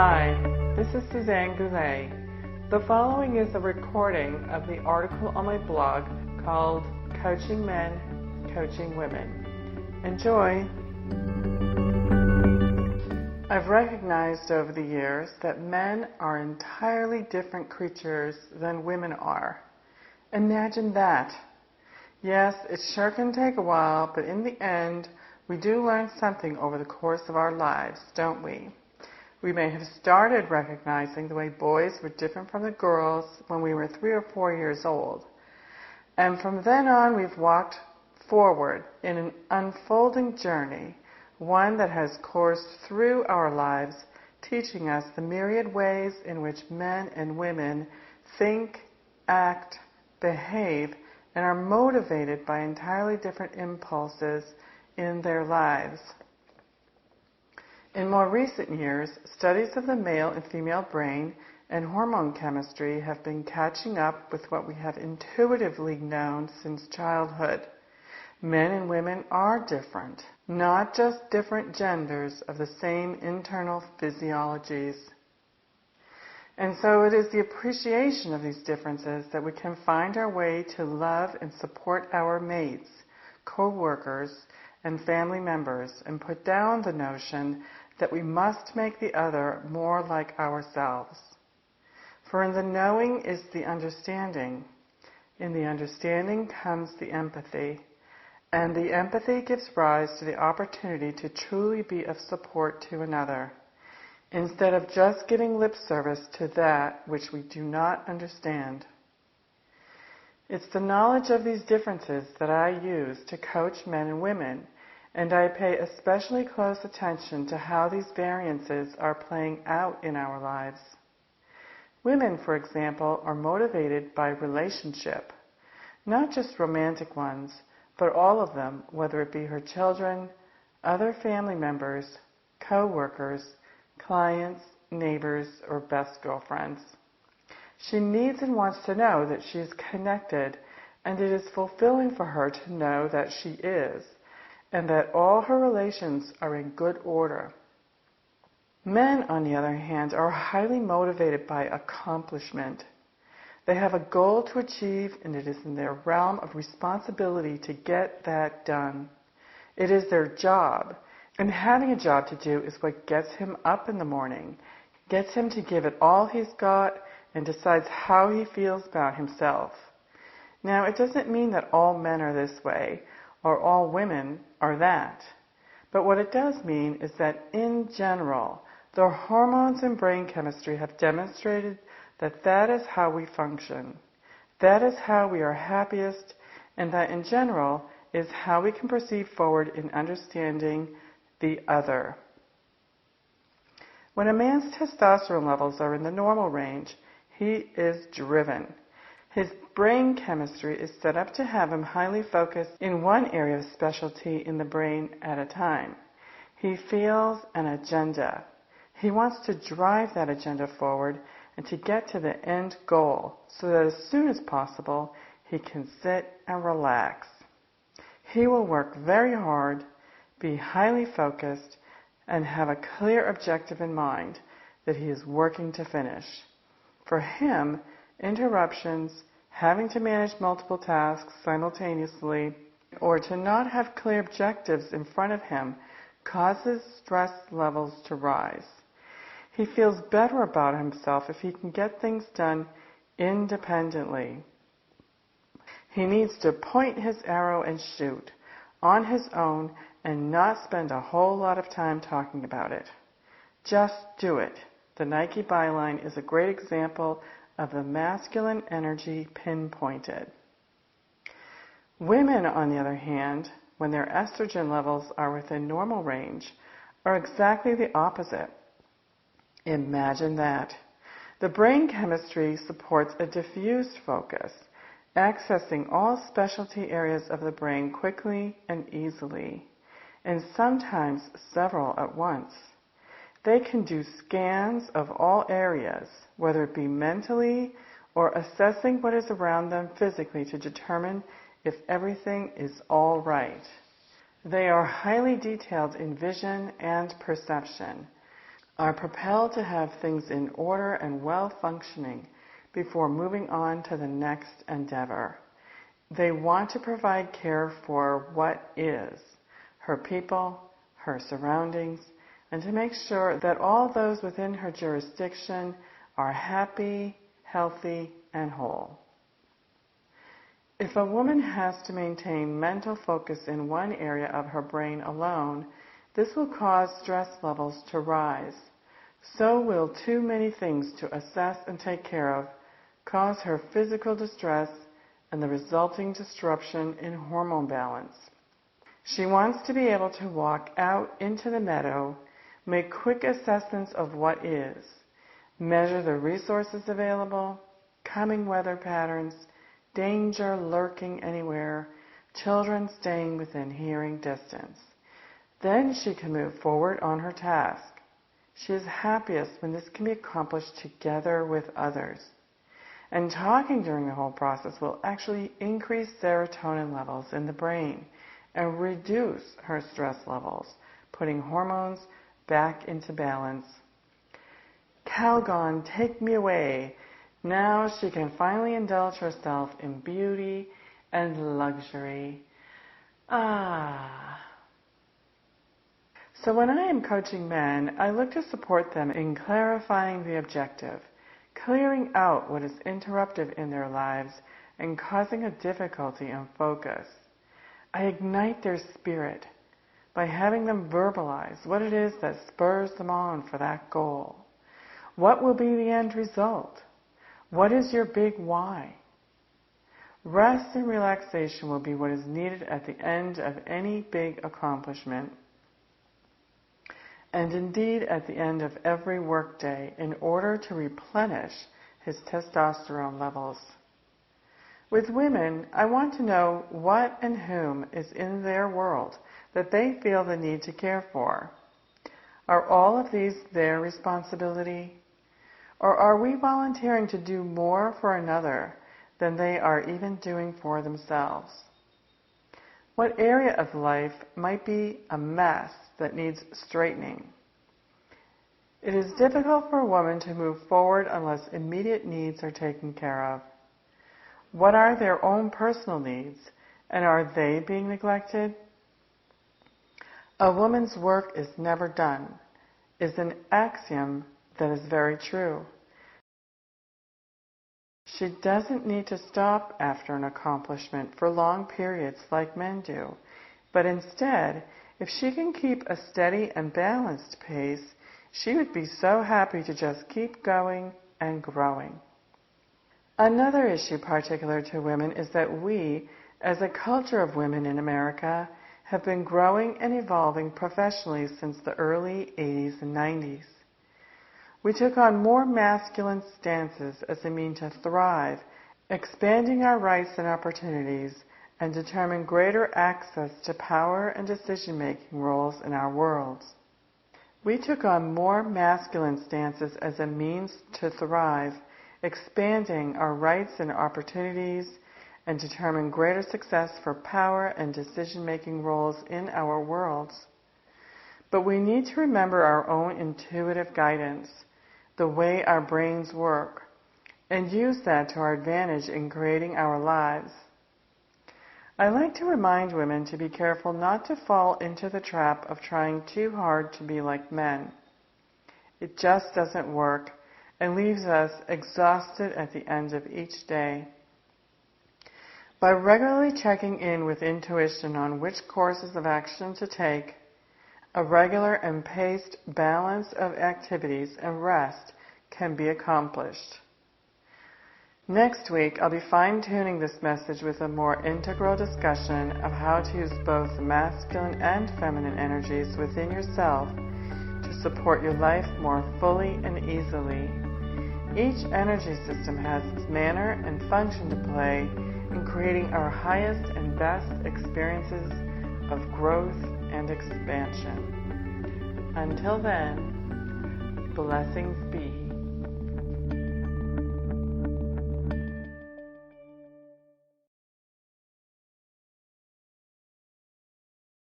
Hi, this is Suzanne Goulet. The following is a recording of the article on my blog called Coaching Men, Coaching Women. Enjoy! I've recognized over the years that men are entirely different creatures than women are. Imagine that. Yes, it sure can take a while, but in the end, we do learn something over the course of our lives, don't we? We may have started recognizing the way boys were different from the girls when we were 3 or 4 years old. And from then on, we've walked forward in an unfolding journey, one that has coursed through our lives, teaching us the myriad ways in which men and women think, act, behave, and are motivated by entirely different impulses in their lives. In more recent years, studies of the male and female brain and hormone chemistry have been catching up with what we have intuitively known since childhood. Men and women are different, not just different genders of the same internal physiologies. And so it is the appreciation of these differences that we can find our way to love and support our mates, co-workers, and family members, and put down the notion that we must make the other more like ourselves. For in the knowing is the understanding. In the understanding comes the empathy. And the empathy gives rise to the opportunity to truly be of support to another, instead of just giving lip service to that which we do not understand. It's the knowledge of these differences that I use to coach men and women, and I pay especially close attention to how these variances are playing out in our lives. Women, for example, are motivated by relationship, not just romantic ones, but all of them, whether it be her children, other family members, co-workers, clients, neighbors, or best girlfriends. She needs and wants to know that she is connected, and it is fulfilling for her to know that she is, and that all her relations are in good order. Men, on the other hand, are highly motivated by accomplishment. They have a goal to achieve, and it is in their realm of responsibility to get that done. It is their job, and having a job to do is what gets him up in the morning, gets him to give it all he's got, and decides how he feels about himself. Now, it doesn't mean that all men are this way, or all women are that. But what it does mean is that, in general, the hormones and brain chemistry have demonstrated that that is how we function. That is how we are happiest, and that in general is how we can proceed forward in understanding the other. When a man's testosterone levels are in the normal range, he is driven. His brain chemistry is set up to have him highly focused in one area of specialty in the brain at a time. He feels an agenda. He wants to drive that agenda forward and to get to the end goal so that as soon as possible he can sit and relax. He will work very hard, be highly focused, and have a clear objective in mind that he is working to finish. For him, interruptions, having to manage multiple tasks simultaneously, or to not have clear objectives in front of him causes stress levels to rise. He feels better about himself if he can get things done independently. He needs to point his arrow and shoot on his own and not spend a whole lot of time talking about it. Just do it. The Nike byline is a great example of the masculine energy pinpointed. Women, on the other hand, when their estrogen levels are within normal range, are exactly the opposite. Imagine that. The brain chemistry supports a diffused focus, accessing all specialty areas of the brain quickly and easily, and sometimes several at once. They can do scans of all areas, whether it be mentally or assessing what is around them physically to determine if everything is all right. They are highly detailed in vision and perception. are propelled to have things in order and well functioning before moving on to the next endeavor. They want to provide care for what is, her people, her surroundings, and to make sure that all those within her jurisdiction are happy, healthy, and whole. If a woman has to maintain mental focus in one area of her brain alone, this will cause stress levels to rise. So will too many things to assess and take care of cause her physical distress and the resulting disruption in hormone balance. She wants to be able to walk out into the meadow, make quick assessments of what is, measure the resources available, coming weather patterns, danger lurking anywhere, children staying within hearing distance. Then she can move forward on her task. She is happiest when this can be accomplished together with others. And talking during the whole process will actually increase serotonin levels in the brain and reduce her stress levels, putting hormones back into balance. Calgon, take me away. Now she can finally indulge herself in beauty and luxury. So when I am coaching men, I look to support them in clarifying the objective, clearing out what is interruptive in their lives and causing a difficulty in focus. I ignite their spirit by having them verbalize what it is that spurs them on for that goal. What will be the end result? What is your big why? Rest and relaxation will be what is needed at the end of any big accomplishment, and indeed at the end of every workday, in order to replenish his testosterone levels. With women, I want to know what and whom is in their world that they feel the need to care for. Are all of these their responsibility? Or are we volunteering to do more for another than they are even doing for themselves? What area of life might be a mess that needs straightening? It is difficult for a woman to move forward unless immediate needs are taken care of. What are their own personal needs, and are they being neglected? A woman's work is never done is an axiom that is very true. She doesn't need to stop after an accomplishment for long periods like men do, but instead, if she can keep a steady and balanced pace, she would be so happy to just keep going and growing. Another issue particular to women is that we, as a culture of women in America, have been growing and evolving professionally since the early 80s and 90s. We took on more masculine stances as a means to thrive, expanding our rights and opportunities, and determine greater access to power and decision-making roles in our worlds. We took on more masculine stances as a means to thrive, expanding our rights and opportunities, and determine greater success for power and decision-making roles in our worlds. But we need to remember our own intuitive guidance, the way our brains work, and use that to our advantage in creating our lives. I like to remind women to be careful not to fall into the trap of trying too hard to be like men. It just doesn't work and leaves us exhausted at the end of each day. By regularly checking in with intuition on which courses of action to take, a regular and paced balance of activities and rest can be accomplished. Next week, I'll be fine-tuning this message with a more integral discussion of how to use both the masculine and feminine energies within yourself to support your life more fully and easily. Each energy system has its manner and function to play in creating our highest and best experiences of growth and expansion. Until then, blessings be.